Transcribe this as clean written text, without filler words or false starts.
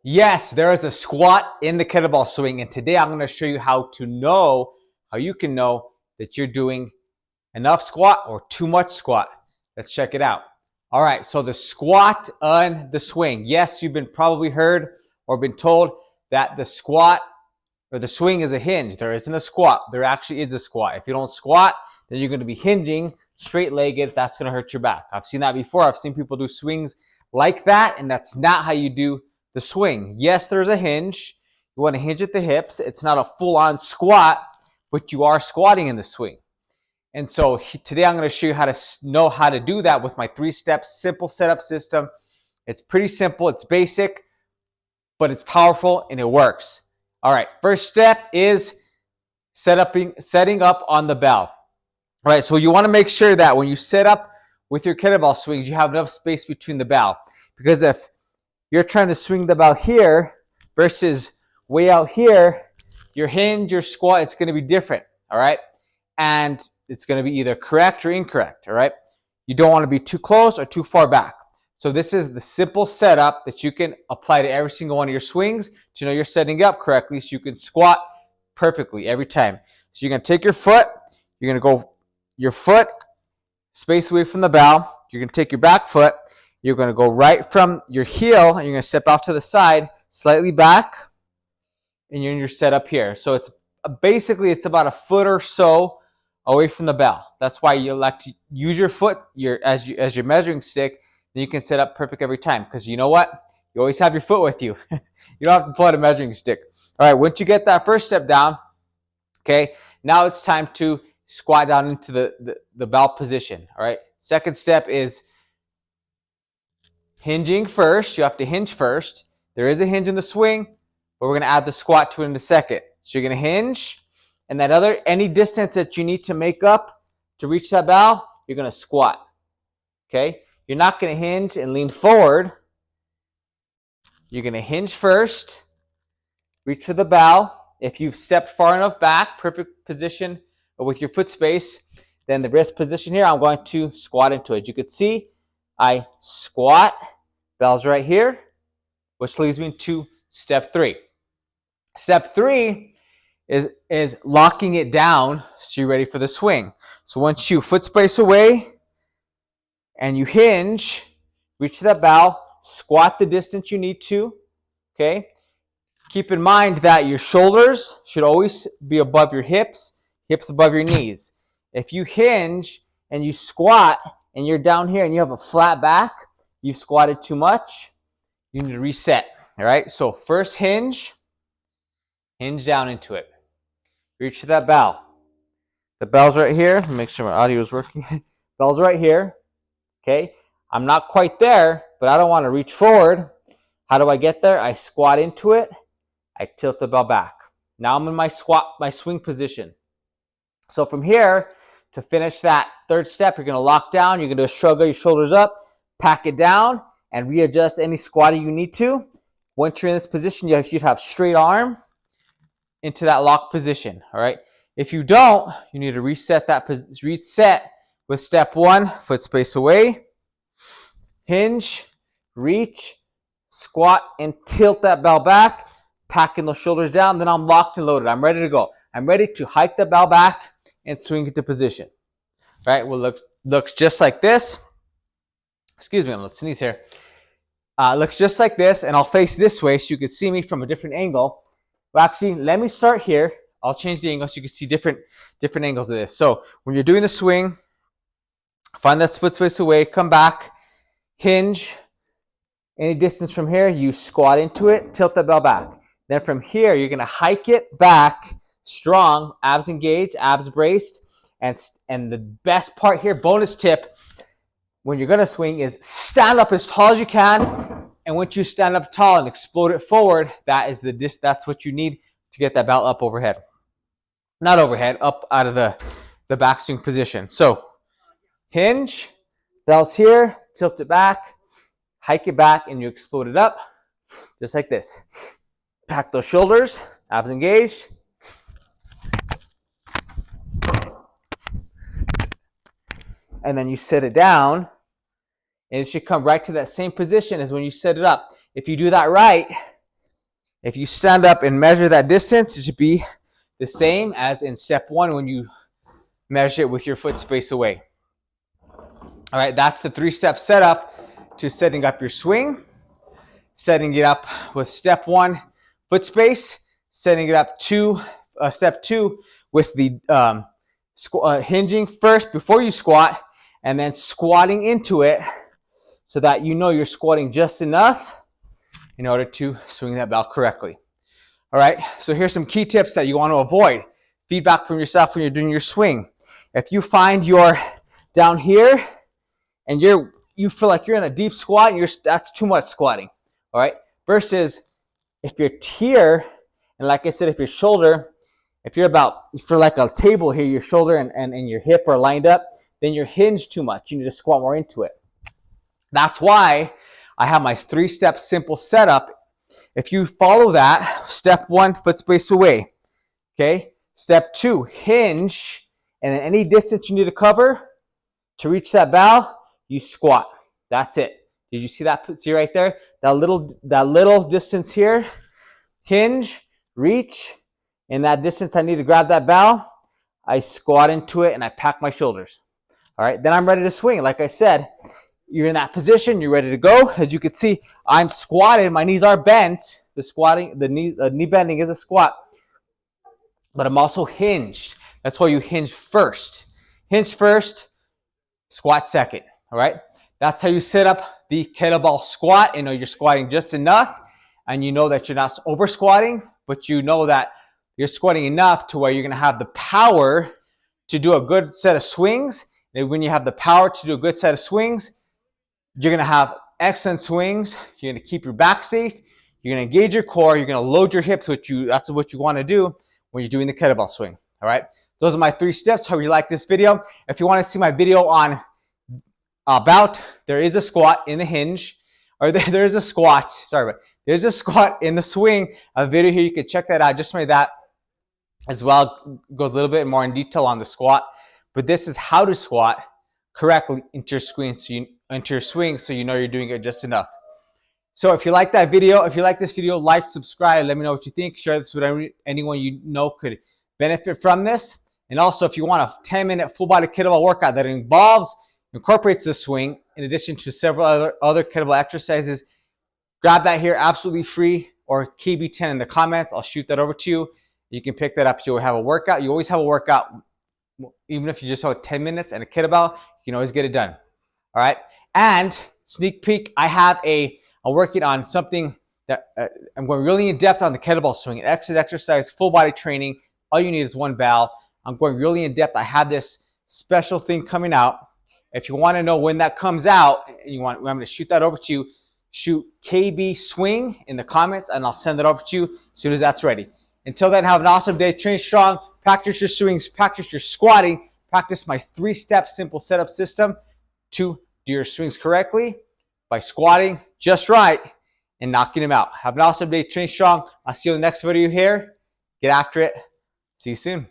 Yes, there is a squat in the kettlebell swing, and today I'm going to show you how you can know that you're doing enough squat or too much squat. Let's check it out. All right, so the squat on the swing. Yes, you've been probably heard or been told that the squat or the swing is a hinge. There isn't a squat. There actually is a squat. If you don't squat, then you're going to be hinging straight-legged. That's going to hurt your back. I've seen that before. I've seen people do swings like that, and that's not how you do the swing. Yes, there's a hinge. You want to hinge at the hips. It's not a full-on squat, but you are squatting in the swing. And so today I'm going to show you how to know how to do that with my 3-step simple setup system. It's pretty simple. It's basic, but it's powerful and it works. All right, first step is setting up on the bell. All right, so you want to make sure that when you set up with your kettlebell swings, you have enough space between the bell. Because if you're trying to swing the bell here versus way out here, your hinge, your squat, it's going to be different, all right? And it's going to be either correct or incorrect, all right? You don't want to be too close or too far back. So this is the simple setup that you can apply to every single one of your swings to know you're setting up correctly so you can squat perfectly every time. So you're going to take your foot, you're going to go your foot space away from the bell, you're going to take your back foot, you're going to go right from your heel, and you're going to step off to the side, slightly back, and you're in your setup here. So it's basically it's about a foot or so away from the bell. That's why you like to use your foot as your measuring stick. Then you can set up perfect every time. Because you know what? You always have your foot with you. You don't have to pull out a measuring stick. All right, once you get that first step down, okay, now it's time to squat down into the bell position. All right, second step is hinging first. You have to hinge first. There is a hinge in the swing, but we're going to add the squat to it in a second. So you're going to hinge, and any distance that you need to make up to reach that bell, you're going to squat. Okay? You're not going to hinge and lean forward. You're going to hinge first, reach for the bell. If you've stepped far enough back, perfect position with your foot space, then the wrist position here, I'm going to squat into it. You can see I squat, bell's right here, which leads me to step 3. Step 3 is locking it down so you're ready for the swing. So once you foot space away and you hinge, reach that bell, squat the distance you need to, okay? Keep in mind that your shoulders should always be above your hips, hips above your knees. If you hinge and you squat and you're down here and you have a flat back, you've squatted too much, you need to reset, all right? So first hinge down into it. Reach to that bell. The bell's right here. Make sure my audio is working. Bell's right here. Okay. I'm not quite there, but I don't want to reach forward. How do I get there? I squat into it. I tilt the bell back. Now I'm in my swing position. So from here, to finish that third step, you're going to lock down. You're going to shrug your shoulders up, pack it down, and readjust any squatting you need to. Once you're in this position, you should have straight arm into that lock position, all right? If you don't, you need to reset with step 1, foot space away, hinge, reach, squat, and tilt that bell back, packing those shoulders down. Then I'm locked and loaded. I'm ready to go. I'm ready to hike the bell back and swing into position. All right, well, looks just like this. Excuse me, I'm going to sneeze here. Looks just like this, and I'll face this way so you can see me from a different angle. Well, actually, let me start here. I'll change the angle so you can see different angles of this. So when you're doing the swing, find that foot space away, come back, hinge. Any distance from here, you squat into it, tilt the bell back. Then from here, you're going to hike it back, strong, abs engaged, abs braced. And the best part here, bonus tip, when you're going to swing is stand up as tall as you can. And once you stand up tall and explode it forward, that's what you need to get that bell up overhead. Not overhead, up out of the backswing position. So hinge, bell's here, tilt it back, hike it back, and you explode it up just like this. Pack those shoulders, abs engaged. And then you set it down, and it should come right to that same position as when you set it up. If you do that right, If you stand up and measure that distance, it should be the same as in step 1 when you measure it with your foot space away. All right, that's the 3-step setup to setting up your swing. Setting it up with step 1, foot space. Setting it up to step 2 with the hinging first before you squat, and then squatting into it so that you know you're squatting just enough in order to swing that bell correctly. All right, so here's some key tips that you want to avoid. Feedback from yourself when you're doing your swing. If you find you're down here and you feel like you're in a deep squat, and that's too much squatting. All right, versus if you're here, and like I said, if you're like a table here, your shoulder and your hip are lined up, then you're hinged too much. You need to squat more into it. That's why I have my 3-step simple setup. If you follow that, step 1, foot space away. Okay. Step 2, hinge, and then any distance you need to cover to reach that bow, you squat. That's it. Did you see that? See right there? That little distance here. Hinge, reach, and that distance I need to grab that bow, I squat into it and I pack my shoulders. All right, then I'm ready to swing. Like I said, you're in that position, you're ready to go. As you can see, I'm squatted, my knees are bent. The knee bending is a squat, but I'm also hinged. That's why you hinge first. Hinge first, squat second. All right, that's how you set up the kettlebell squat. You know you're squatting just enough, and you know that you're not over squatting, but you know that you're squatting enough to where you're going to have the power to do a good set of swings. And when you have the power to do a good set of swings, you're going to have excellent swings. You're going to keep your back safe. You're going to engage your core. You're going to load your hips, that's what you want to do when you're doing the kettlebell swing. All right. Those are my 3 steps. Hope you like this video. If you want to see my video on there is a squat in the hinge, or there's a squat. Sorry, but there's a squat in the swing. A video here, you can check that out. Just made that as well. Go a little bit more in detail on the squat, but this is how to squat correctly into your swing, so you know you're doing it just enough. So if you like that video, if you like this video, like, subscribe, let me know what you think. Share this with anyone you know could benefit from this. And also, if you want a 10-minute full body kettlebell workout that incorporates the swing in addition to several other kettlebell exercises, grab that here absolutely free, or KB10 in the comments. I'll shoot that over to you. You can pick that up. You'll have a workout. You always have a workout. Even if you just have 10 minutes and a kettlebell, you can always get it done. All right. And sneak peek, I'm working on something that I'm going really in depth on the kettlebell swing. Exercise, full body training. All you need is one bell. I'm going really in depth. I have this special thing coming out. If you want to know when that comes out, and I'm going to shoot that over to you, shoot KB swing in the comments, and I'll send it over to you as soon as that's ready. Until then, have an awesome day. Train strong. Practice your swings. Practice your squatting. Practice my 3-step simple setup system to do your swings correctly by squatting just right and knocking them out. Have an awesome day. Train strong. I'll see you in the next video here. Get after it. See you soon.